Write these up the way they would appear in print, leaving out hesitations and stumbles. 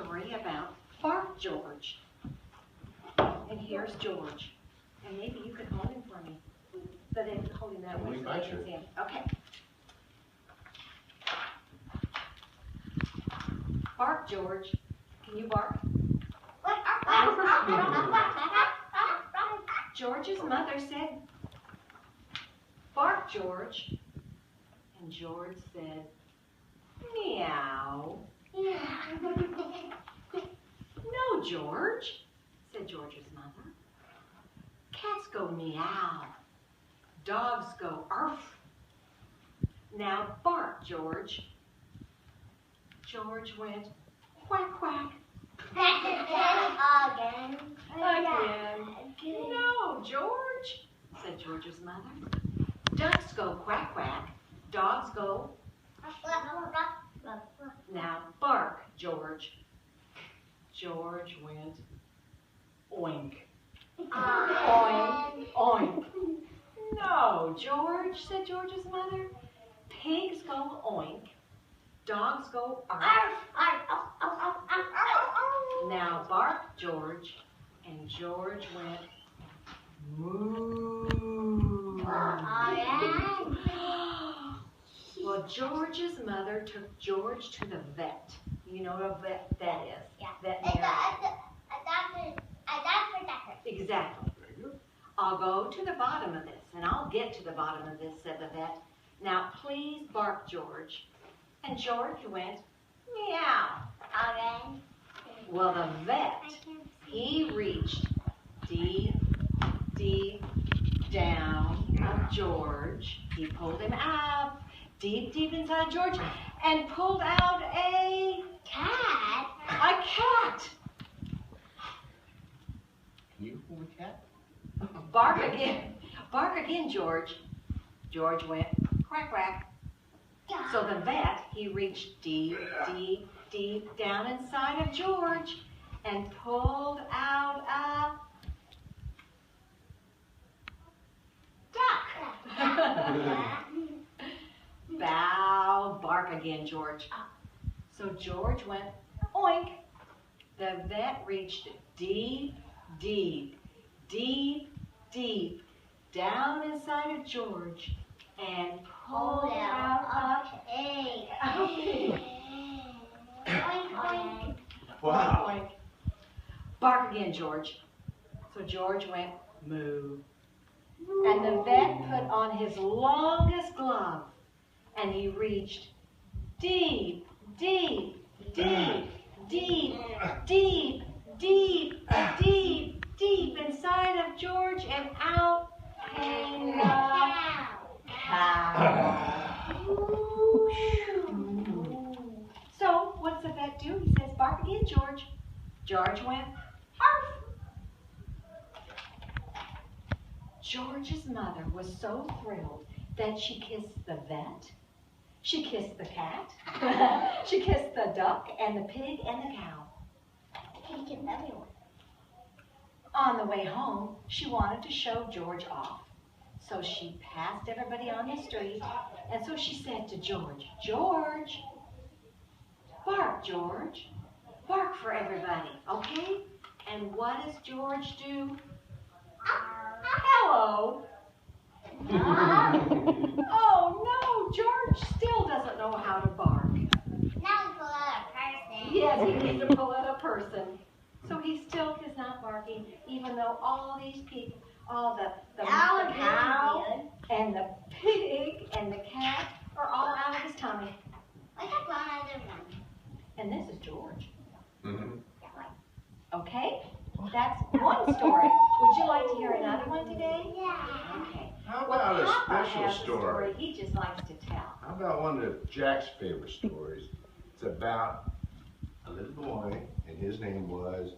story about Bark George. And here's George. And maybe you can hold him for me. So they hold him that way so they can see him. Okay. Bark, George. Can you bark? George's mother said, "Bark, George." And George said, "Meow." "No, George," said George's mother. "Cats go meow. Dogs go arf. Now bark, George." George went quack, quack. Again. "No, George," said George's mother. "Ducks go quack, quack. Dogs go..." "Now bark, George." George went oink. Oink, oink. "No, George," said George's mother. "Pigs go oink. Dogs go arf. Now bark, George." And George went moo. Well, George's mother took George to the vet. You know what a vet is? Yeah. Veterinary. A doctor. Exactly. "I'll go to the bottom of this, and I'll get to the bottom of this," said the vet. "Now please bark, George." And George went meow. Again. Well, the vet, he reached deep, deep down of George. He pulled him out deep, deep inside George and pulled out a Cat. A cat. Can you hold a cat? Bark again. Bark again, George. George went quack, quack. So the vet, he reached deep, deep, deep down inside of George and pulled out a duck. Bow, bark again, George. So George went oink. The vet reached deep, deep, deep, deep down inside of George and pulled out a egg. Wow. Oink. Bark again, George. So George went moo. And the vet put on his longest glove and he reached deep, deep, deep, deep, deep, deep, deep, deep inside of George and out came the cow. So what's the vet do? He says, "Bark again, George." George went arf. George's mother was so thrilled that she kissed the vet, she kissed the cat, she kissed the duck and the pig and the cow. He kissed everyone. On the way home, she wanted to show George off. So she passed everybody on the street, and so she said to George, "George, bark, George. Bark for everybody, okay?" And what does George do? Hello. Oh no, George still doesn't know how to bark. Now we pull out a person. Yes, he needs to pull out a person. So he still is not barking, even though all these people, all the cow and the pig and the cat are all out of his tummy. I have one other one. And this is George. Mm-hmm. Okay? That's one story. Would you like to hear another one today? Yeah. Okay. How Well, about a Papa special has a story? he just likes to tell. How about one of Jack's favorite stories? It's about a little boy, and his name was...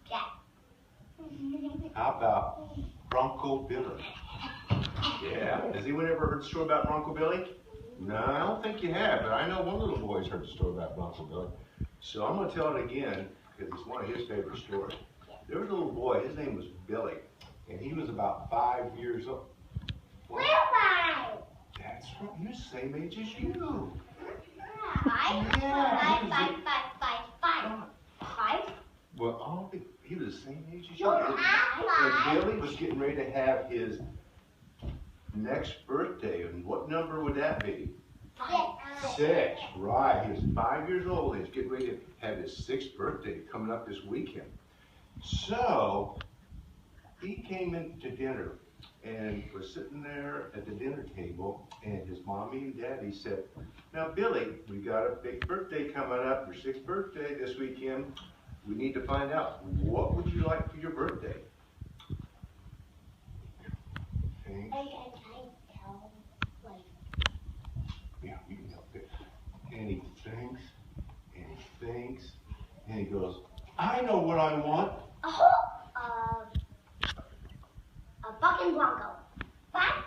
Jack. How about Bronco Billy? Yeah. Has anyone ever heard the story about Bronco Billy? No, I don't think you have, but I know one little boy's heard the story about Bronco Billy. So I'm going to tell it again because it's one of his favorite stories. There was a little boy, his name was Billy, and he was about 5 years old. We're 5. That's right, you're the same age as you. Five? Yeah. Five. the same age as you. You're And five. Billy was getting ready to have his next birthday, and what number would that be? 6, right. He was 5 years old. He's getting ready to have his 6th birthday coming up this weekend. So he came into dinner and was sitting there at the dinner table, and his mommy and daddy said, "Now, Billy, we got a big birthday coming up, your 6th birthday this weekend. We need to find out, what would you like for your birthday?" Think. Yeah, you can help it. And he thinks, and he thinks, and he goes, "I know what I want." A fucking Bronco.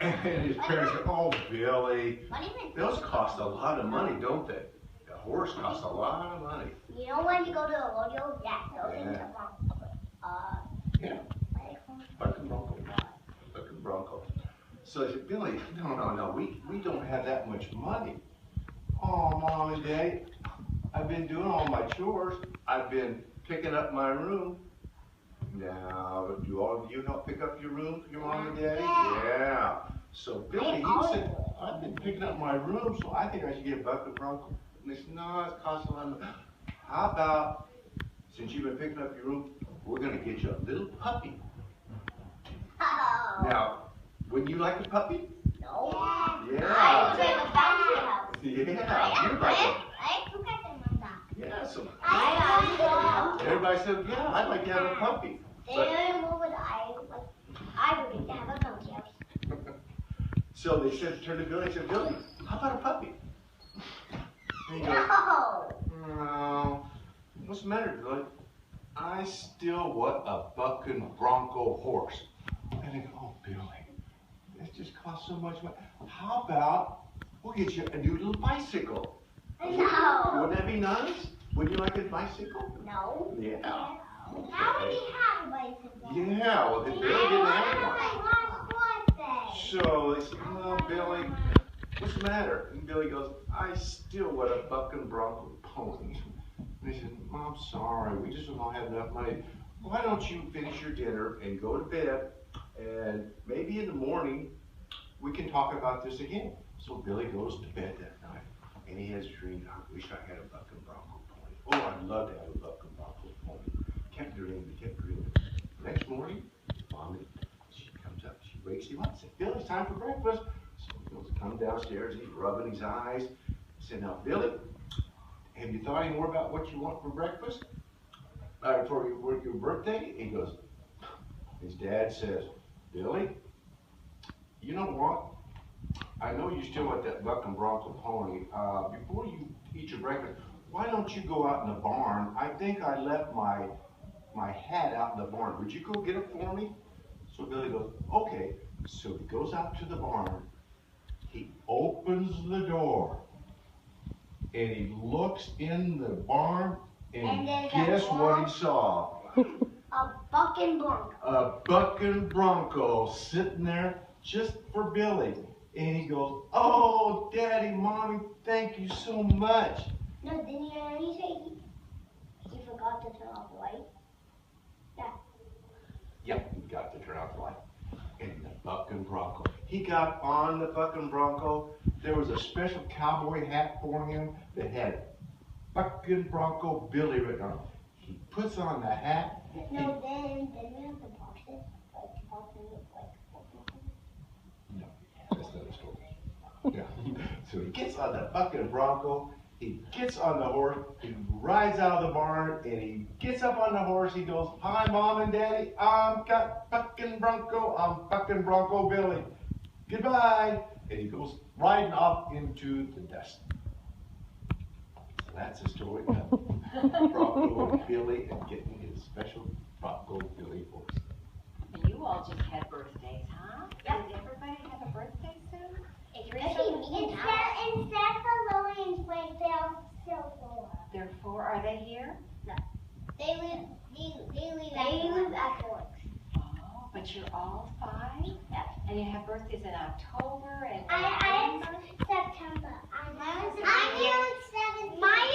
And his parents go, "Oh, Billy, What do you mean? those cost a lot of money, don't they? A horse costs a lot of money." You know when you go to a rodeo? Yeah, those things Yeah. are Bronco. Yeah, fucking Bronco. Fucking Bronco. So I said, "Billy, no, we don't have that much money." "Oh, Mom and Dad, I've been doing all my chores. I've been picking up my room." Now, do all of you help pick up your room for your mom and daddy? Yeah. So Billy, he said, "I've been picking up my room, so I think I should get a bucket Bronco." And they said, "No, it costs a lot of money." "How about, since you've been picking up your room, we're going to get you a little puppy." Oh. Now, wouldn't you like a puppy? No. Yeah. I would have a bouncy house. Yeah, you'd like a, Look at them on that. yeah, so I everybody said, "Yeah, I'd like to have a puppy." But, what would I like? I would like to have a bouncy house. so they said, turned to Billy and said, "Billy, how about a puppy?" And he goes, No. "No, what's the matter, Billy? I still want a bucking Bronco horse." And they go, "Oh, Billy, it just costs so much money. How about we'll get you a new little bicycle?" No. Wouldn't that be nice? Wouldn't you like a bicycle? No. Yeah. How would he have a bicycle? Yeah, well, then Billy didn't have one. Birthday. So they said, "Oh, Billy, what's the matter?" And Billy goes, "I still want a bucking Bronco pony." And they said, "Mom, sorry, we just don't have enough money. Why don't you finish your dinner and go to bed, and maybe in the morning we can talk about this again." So Billy goes to bed that night, and he has a dream. "I wish I had a bucking Bronco pony. Oh, I'd love to have a bucking Bronco pony." Kept dreaming, kept dreaming. Next morning, Mommy, she comes up, she wakes him up, said, "Billy, it's time for breakfast." So he goes, come downstairs, he's rubbing his eyes. I said, "Now, Billy, have you thought any more about what you want for breakfast? For your birthday?" He goes, his dad says, "Billy, you know what? I know you still want that bucking Bronco pony. Before you eat your breakfast, why don't you go out in the barn? I think I left my hat out in the barn. Would you go get it for me?" So Billy goes, "Okay." So he goes out to the barn. He opens the door, and he looks in the barn, and there's a guess what Bronco. he saw? A bucking Bronco. A bucking Bronco sitting there just for Billy. And he goes, "Oh, Daddy, Mommy, thank you so much." No, didn't you hear me say he forgot to turn off the light? Yep, he got to turn off the light. And the bucking Bronco. He got on the bucking Bronco. There was a special cowboy hat for him that had bucking Bronco Billy written on it. He puts on the hat. No, then we have to box it. Like, box it No, that's not a story. Yeah. So he gets on the bucking Bronco. He gets on the horse, he rides out of the barn, and he gets up on the horse. He goes, "Hi, Mom and Daddy, I'm got bucking Bronco. I'm bucking Bronco Billy. Goodbye." And he goes riding off into the dust. So that's the story of Bronco Billy and getting his special Bronco Billy horse. And you all just had birthdays, huh? Yep. Does everybody have a birthday soon? Instead of Lillian's way, they're four. There are 4. Are they here? They live at Forks. Oh, but you're all 5? Yep. And you have birthdays in October and I November? September. Mine is Mine is May.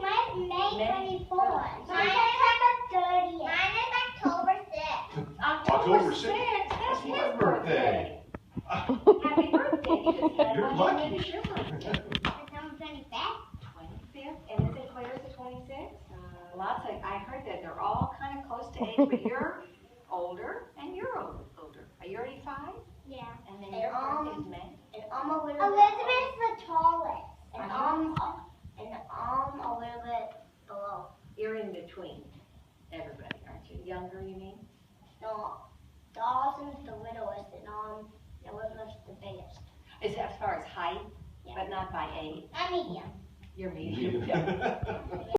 Mine's May May? 24th. So- Mine's September 30th. Mine is October 6th. That's my his birthday. birthday. Happy birthday. You just had You're one lucky. minute, it's your birthday. December 25th. 25th, and isn't Claire's the 26th? Lots of, I heard that they're all kind of close to age, but you're older and you're older. Are you already 5? Yeah. And then your birthday's May. And I'm a little Elizabeth's the tallest. And Uh-huh. I'm a little bit below. You're in between everybody, aren't you? Younger, you mean? No, Dawson's the littlest and Elizabeth's the biggest. Is as far as height, Yeah. but not by age. I'm medium. You're medium. Yeah.